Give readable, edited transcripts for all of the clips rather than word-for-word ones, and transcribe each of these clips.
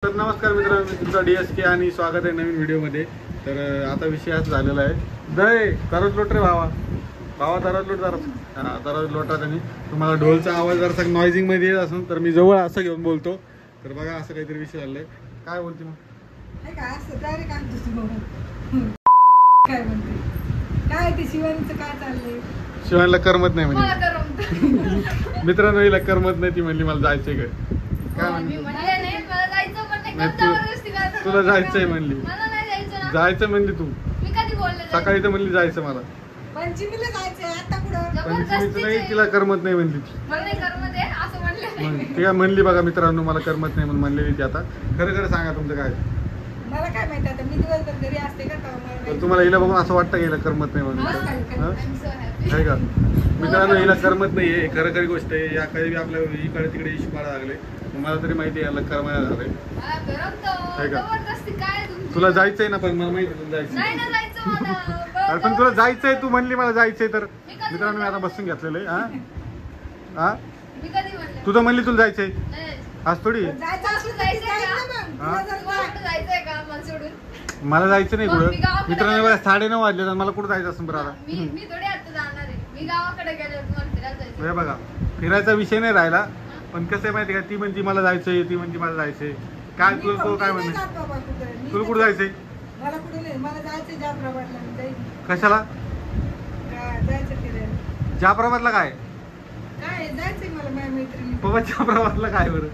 तर नमस्कार मित्रांनो, मी तुमचा DSK आणि स्वागत आहे नवीन व्हिडिओमध्ये. तर आता विषय असा झालेला आहे, जय दररोज लोट रे भावा दररोज लोट दररोज लोटा. आणि तुम्हाला ढोलचा आवाज जरासा नॉइजिंगमध्ये येत असेल तर मी जवळ असं घेऊन बोलतो. तर बघा असं काहीतरी विषय झालेला आहे. काय बोलते मग? काय ते शिवानीचं काय चाललंय? शिवानीला करमत नाही म्हणजे मित्रांनो, हिला करमत नाही. ती म्हणली मला जायचंय घरी. काय म्हणली? तुला जायचंय म्हणली, जायचं म्हणली तू. सकाळी तर म्हणली जायचं मला. पंचमीला जायचंय आता कुठं? पंचमीचं नाही, तिला करमत नाही म्हणली. ती काय म्हणली बघा मित्रांनो, मला करमत नाही म्हणून म्हणलेली ती. आता खरं खरं सांगा तुमचं काय? मला काय माहिती, आता मी दिवसभर घरी असते का तर तुम्हाला हिला बघून असं वाटतं की हिला करमत नाही म्हणून? आहे का मित्रांनो, हिला करमत नाही आहे. खरं खरी गोष्ट आहे. या काही आपल्या इकडे तिकडे इशू काढा लागले. मला तरी माहिती आहे याला करमायला झालंय. तुला जायचंय ना, पण मला माहिती तुला जायचं. अरे पण तुला जायचंय, तू म्हणली मला जायचंय. तर मित्रांनो, मी आता बसून घेतलेलं आहे. हा तू तर म्हणली तुला जायचंय. आज थोडी मला जायचं नाही कुठं. मित्रांनो बघा 9:30 वाजले तर मला कुठं जायचं असं. बरं आता हे बघा, फिरायचा विषय नाही राहिला. पण कसं आहे माहिती का, ती म्हणती मला जायचंय, ती म्हणती मला जायचंय. काय तुला काय म्हणते? तुला कुठं जायचंय? मला कुठे नाही, मला जायचंय जाफराबादला. कशाला जायचं फिरायला? जाफराबादला काय काय जायचंय मला माझ्या मैत्रिणी. बाबा जाफराबादला काय बरं?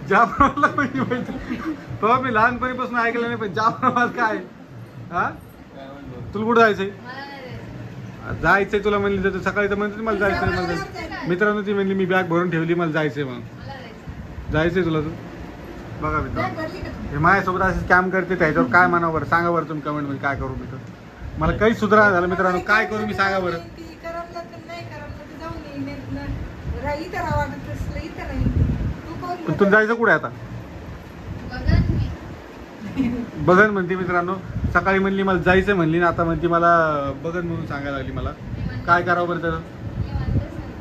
जाफराबादला कोणी माहिती? बाबा मी लहानपणीपासून ऐकलं नाही, पण जाफराबाद काय? हा तुला कुठं जायचंय? जायचंय तुला म्हणली तर सकाळी तर म्हणते मला जायचंय. मला जायचं मित्रांनो, ती म्हणली मी बॅग भरून ठेवली, मला जायचंय म्हणून. जायचंय तुला? तू बघा मित्रांनो, हे माझ्यासोबत असं स्कॅम करते. त्याच्यावर काय म्हणावं बरं? सांगा बरं तुम्ही कमेंट मध्ये. काय करू मी? तर मला काही सुधारणा झालं मित्रांनो. काय करू मी सांगा बरं? तुला जायचं कुठे आता? बघन म्हणते मित्रांनो. सकाळी म्हणली मला जायचं म्हणली ना, आता म्हणते मला बघन म्हणून सांगायला लागली. मला काय करावं बरं त्याचं?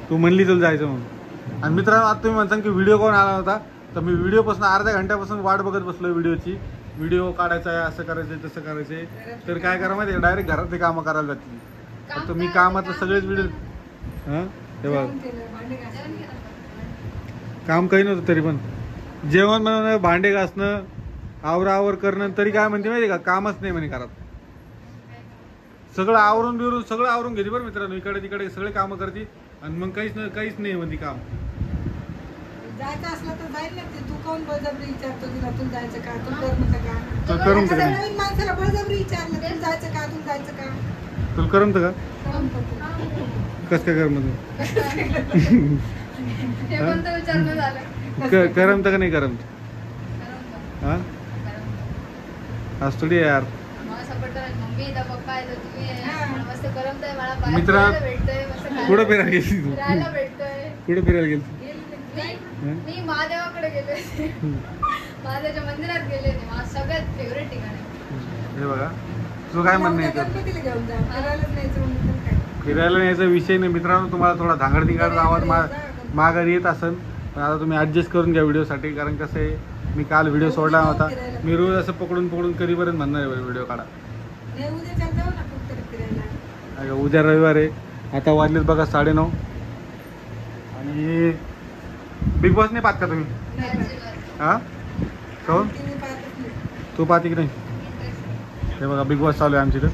तू म्हणली तुला जायचं म्हणून. आणि मित्रांनो, आता तुम्ही म्हणता की व्हिडिओ कोण आला होता, तर मी व्हिडिओपासून अर्ध्या घंट्यापासून वाट बघत बसलो व्हिडिओची. व्हिडिओ काढायचा आहे, असं करायचंय तसं करायचंय. तर काय करा माहिती आहे, डायरेक्ट घरातले कामं करायला जातील. आता मी कामातलं सगळेच व्हिडिओ हे बघा, काम काही नव्हतं तरी पण जेवण बनवणं, भांडे घासणं, आवरावर करणं, तरी काय म्हणते माहिती का, कामच नाही म्हणे घरात. सगळं आवरून बिरून सगळं आवरून घेते बरं मित्रांनो. इकडे तिकडे सगळे कामं करते आणि मग काहीच नाही म्हणते काम. जायचं असलं तर जाईल ना. तू कोण बळजबरी विचारतो तिला तुला जायचं का? तू करमत का? तुला करमत का? नवीन माणसाला बळजबरी विचारलं तुला जायचं का? तुला जायचं का? तुला करमत का? कस काय करमत? करमत का नाही करमत? हा आज थोडी यार. मित्रा कुठं फिरायला गेली तू? कुठं फिरायला गेली? मी महादेवाकडे गेले, महादेवाच्या मंदिरात गेले. माझं सगळ्यात फेवरेट ठिकाण आहे. हे बघा, तुझं काय म्हणणं आहे? फिरायला न्यायचा विषय नाही मित्रांनो. तुम्हाला थोडा धांगडधिंगाचा आवाज माघारी येत असेल, पण आता तुम्ही ऍडजस्ट करून घ्या व्हिडिओसाठी. कारण कसं आहे, मी काल व्हिडिओ सोडला होता. मी रोज असं पकडून कधीपर्यंत म्हणणार आहे व्हिडिओ काढा. उद्या रविवार आहे. आता वाजलेत बघा 9:30. आणि बिग बॉस नाही पाहत का तुम्ही? हा तो तू पाहते की नाही? हे बघा बिग बॉस चालू आहे आमच्या इथं.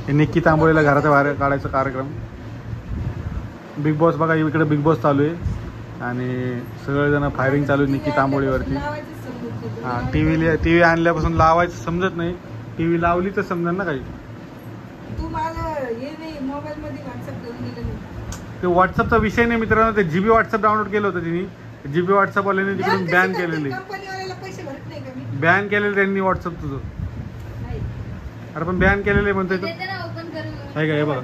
हे निक्की तांबोळीला घराच्या बाहेर काढायचा कार्यक्रम. बिग बॉस बघा, इकडे बिग बॉस चालू आहे आणि सगळेजण फायरिंग चालू आहे निक्की तांबोळीवरती. हा टीव्ही आणल्यापासून लावायचं समजत नाही. टीव्ही लावली तर समजेल ना काही. ते व्हॉट्सअपचा विषय नाही मित्रांनो. ते जीबी व्हॉट्सअप डाउनलोड केलं होतं तिने. जीबी व्हॉट्सअप वाल्याने तिकडून बॅन केलेले. बॅन केलेलं त्यांनी व्हॉट्सअप तुझं. अरे पण बॅन केलेले म्हणतोय तो. आहे का? हे बघा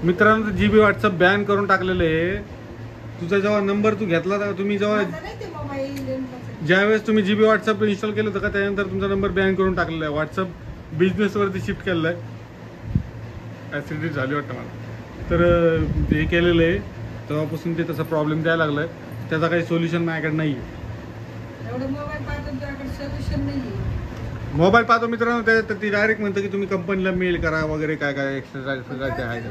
मित्रांनो, जीबी व्हॉट्सअप बॅन करून टाकलेलं आहे. तुझा जेव्हा नंबर तू घेतला तर तुम्ही जेव्हा ज्यावेळेस तुम्ही जीबी व्हॉट्सअप इन्स्टॉल केलं होतं का, त्यानंतर तुमचा नंबर बॅन करून टाकलेला आहे. व्हॉट्सअप बिझनेसवरती शिफ्ट केलेला आहे. ॲसिडिटी झाली वाटतं मला. तर हे केलेलं आहे तेव्हापासून ते तसा प्रॉब्लेम द्यायला लागलाय. त्याचा काही सोल्युशन माझ्याकडे नाही आहे. एवढं मोबाईल पाहतो तुझ्याकडे सोल्युशन नाहीये. मोबाईल पाहतो मित्रांनो, तर ती डायरेक्ट म्हणतं की तुम्ही कंपनीला मेल करा वगैरे काय काय एक्स्ट्रा सगळं ते आहे का.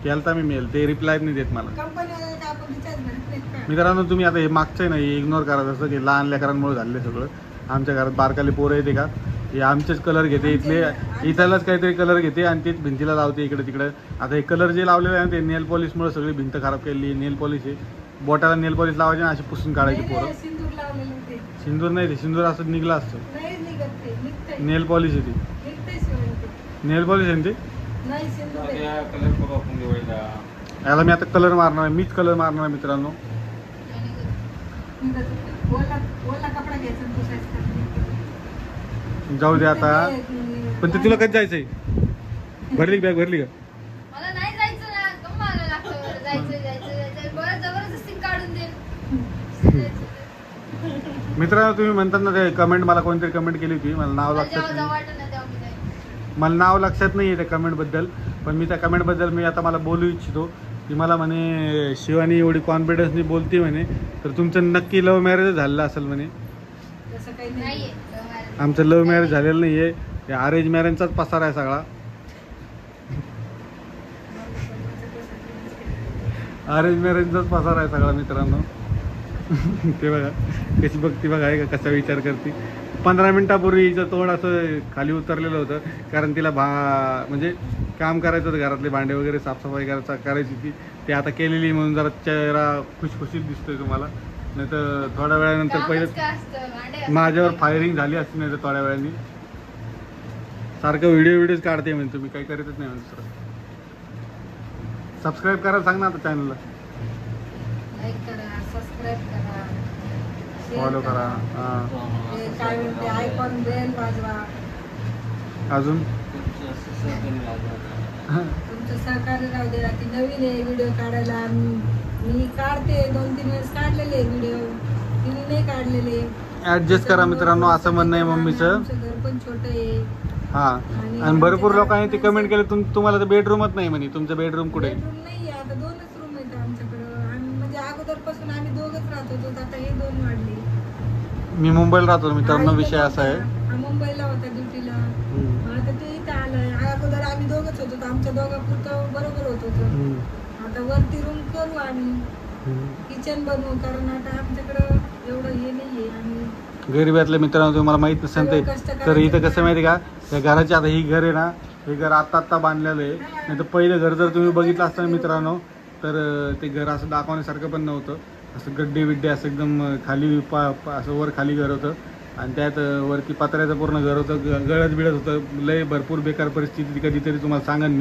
केलता मी मेल, ते रिप्लाय नाही देत मला. कंपनीवाले आपण रिचार्ज म्हणत नाहीत का? मित्रांनो तुम्ही आता हे मागचं आहे ना, हे इग्नोर करा. जसं की लहान लेकरांमुळे झाले सगळं. आमच्या घरात बारकाले पोरं येते का, हे आमचेच कलर घेते, इथलाच काहीतरी कलर घेते आणि तेच भिंतीला लावते इकडे तिकडे. आता हे कलर जे लावलेले आहे ना, ते नेल पॉलिशमुळे सगळी भिंत खराब केलेली. नेल पॉलिश आहे, बोटाला नेल पॉलिश लावायचे आणि अशी पुसून काढायची नाही, पोरं. नाही, सिंदूर लावलेलं ते. सिंदूर नाही, ते सिंदूर असं निघलं असतं. नाही निघत ते, निघतंय. नेल पॉलिश आहे ती. निघतंय शिवाय ते. नेल पॉलिश आहे ना ते. नाही सिंदूर आहे. कलर करू आपण दिवाळीला. याला मी आता कलर मारणार आहे, मीच कलर मारणार आहे मित्रांनो. निघत होते. ओला कपडा घ्यायचा आणि पुसायचं त्यात. जाऊ दे आता. पण ते तुला कधी जायचंय? भरली बॅग भरली का? मला नाही जायचं ना, कम मला लागतं बरं. जायचं बरं, जबरदस्ती काढून दे. मित्रांनो तुम्ही म्हणतात ना, ते कमेंट मला कोणतरी कमेंट केली होती, मला नाव लक्षात जेव्हा नाही. वाटत ना तेव्हा मी जाईन. मला नाव लक्षात नाही आहे त्या कमेंटबद्दल. पण मी त्या कमेंटबद्दल मी आता मला बोलू इच्छितो की मला म्हणे शिवानी एवढी कॉन्फिडन्सनी बोलते म्हणे, तर तुमचं नक्की लव्ह मॅरेज झालेलं असेल म्हणे. तसं काही नाहीये नाही. love marriage. आमचं लव्ह मॅरेज झालेलं नाही आहे, हे अरेंज मॅरेजचाच पसार आहे सगळा. अरेंज मॅरेजचाच पसार आहे सगळा मित्रांनो. ते बघा कशी बघती, बघा आहे का कसा विचार करते. 15 मिनिटापूर्वी हिचं तोंड असं खाली उतरलेलं होतं, कारण तिला म्हणजे काम करायचं होतं, घरातले भांडे वगैरे साफसफाई करायची होती. ते आता केलेली म्हणून जरा चेहरा खुशखुशीत दिसतोय तुम्हाला. नाही तर थोड्या वेळानंतर कामच पहिले काय असतं, भांडे असतात. माझ्यावर फायरिंग झाली असती. नाही तर थोड्या वेळाने सारखं व्हिडिओज काढते म्हणजे तुम्ही काही करीतच नाही म्हणजे. दुसरं सबस्क्राईब करायला सांग ना आता चॅनलला. लाईक करा, सबस्क्राईब करा, share फॉलो करा. हां ते काय म्हणते आयकॉन बेल वाजवा. अजून तुमचं सहकार्य राहू दे. ती नवीन आहे व्हिडिओ काढायला. मी काढते, 2-3 वेळेस काढलेले व्हिडिओ, तिने नाही काढलेले. ऍडजस्ट करा मित्रांनो, असं म्हणणं आहे मम्मीचं. आमचं घर पण छोटं आहे. हां आणि भरपूर लोकांनी ते कमेंट केले तुम्हाला तर बेडरूमच नाही म्हणे. तुमचं बेडरूम कुठे आहे? बेडरूम नाही, आता 2च रूम आहेत आमच्याकडं. आम्ही म्हणजे अगोदरपासून आम्ही 2च राहत होतो, आता हे 2 वाढले. मी मुंबईला राहतो मित्रांनो. हा, विषय इथं असा आहे. होता. हा, मुंबईला होता ड्युटीला. हम्म. आता ते इथं आलंय. अगोदर आम्ही 2च होतो, आमच्या दोघांपुरतं बरोबर होत होतं. हम्म. आता वरती रूम करू आम्ही, हम्म. किचन बनवू, कारण आता आमच्याकडं एवढं हे नाहीये. आणि गरिबातल्या मित्रांनो तुम्हाला माहित नसेल ते, तर इथं कसं माहिती का, या घराची आता ही घर आहे ना, हे घर आत्ता बांधलेलं आहे. नाही तर पहिलं घर जर तुम्ही बघितलं असतं मित्रांनो, तर ते घर असं दाखवण्यासारखं पण नव्हतं. असं गड्डे बिड्डे असं एकदम खाली असं वर खाली घर होतं. आणि त्यात वरती पत्र्याचं पूर्ण घर होतं. गळत बिळत होतं. लय भरपूर बेकार परिस्थिती. कधीतरी तुम्हाला सांगेन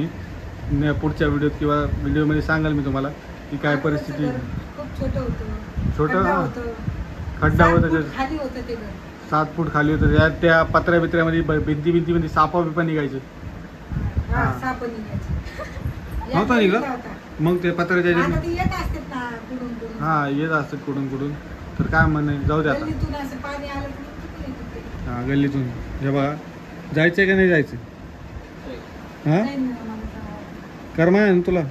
मी पुढच्या व्हिडिओत किंवा व्हिडिओमध्ये सांगाल मी तुम्हाला की काय परिस्थिती. खूप छोटं होतं. छोटं खड्डा हा. होतं. खड्डा 7 होता फूट त्याच्यात. खाली होतं ते घर. 7 फूट खाली होतं. त्या पत्र्या बित्र्यामध्ये भिंतीमध्ये सापा बिपा निघायचे. हा, हा. साप निघायचे. नव्हता निघला? होता. मग ते पत्र्याच्या आता ह्याच्यात- ती येत असतात ना कुठून कुठून. हा येत असतात कुठून कुठून. तर काय म्हणणं जाऊ दे आता. गल्लीतून असं पाणी आलं की मग तिकडे येतं ते. हा गल्लीतून. हे बघा जायचंय का नाही जायचं? हा नाही ना मला जावं. कर्म आहे ना तुला?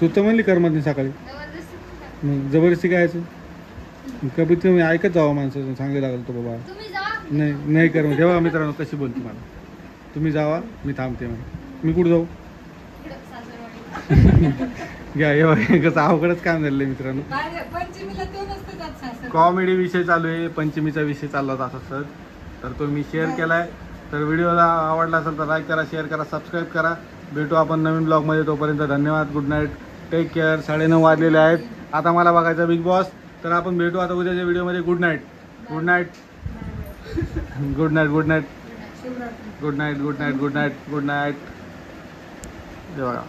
तू तर म्हणली कर्मात नाही सकाळी. जबरदस्ती मग जबरदस्ती काय यायचं? कधी तुम्ही ऐकत जावं माणसाचं, सांगायला लागलं तो बाबा. तुम्ही जा. नाही नाही कर्म. तेव्हा मित्रांनो कशी बोलते मला. तुम्ही जावा मी थांबते. मग मी कुठं जाऊ? इकडं सासरवाडी. घ्या हे बघा कसं अवघडच काम झालेलं आहे मित्रांनो. काय रे, पंचमीला तो नसतं जात सासर. कॉमेडी विषय चालू आहे. पंचमीचा विषय चालला होता असा सर. तर तो मी शेअर केला आहे. तर व्हिडिओला आवडला असेल तर लाईक करा, शेअर करा, सबस्क्राईब करा. भेटू आपण नवीन ब्लॉगमध्ये. तोपर्यंत धन्यवाद. Good night. Take care. 9:30 वाजलेले आहेत. आता मला बघायचा बिग बॉस. तर आपण भेटू आता उद्याच्या व्हिडिओमध्ये. Good night. Good night. Good night. Good night. Shivratri. Good night. Good night. Good night. Good night. हे बघा.